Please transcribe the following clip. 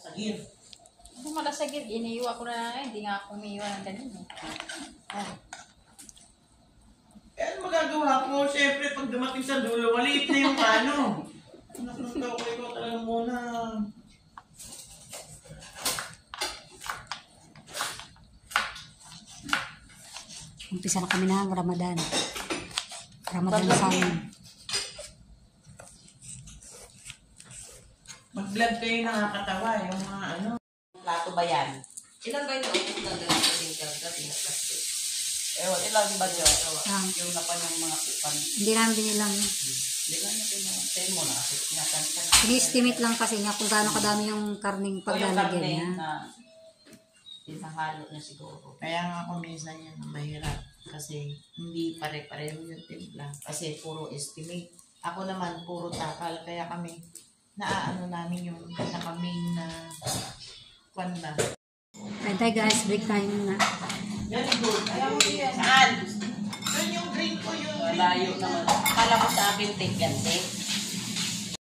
Sagir. Kung malasagir, iniiwa ko na hindi nga ako umiiwa ng ganun. Oh. Eh, ano magagawa ko? Siyempre, pag dumating sa dulo, maliit na yung ano. Nakatawa ko ikaw talaga muna. Umpisa na kami ng Ramadan. Ramadan sa amin. Mag-vlog kayo nakakatawa, yung mga ano. Plato ba yan? Ilan ba yung naubos na gano'n sa tingkang dating na plastic? Ewan, ilan ba dyan? Yung napan ng mga kupan. Hindi namin binilang. Hindi nga natin na tayo mo na kasi pinatanitan. Ini-estimate lang kasi nga kung gaano kadami yung karning paglalagyan niya. Na pinahalo na siguro. Kaya nga ako minsan yan mahirap. Kasi hindi pare-pareho yung timpla. Kasi puro estimate. Ako naman puro takal. Kaya kami, naaano namin yung pinaka-main na kwan na. Bye guys, break time na. Very good. Saan? Doon yung green ko, yung green. Malayo naman. Akala ko sa akin, take yan, take.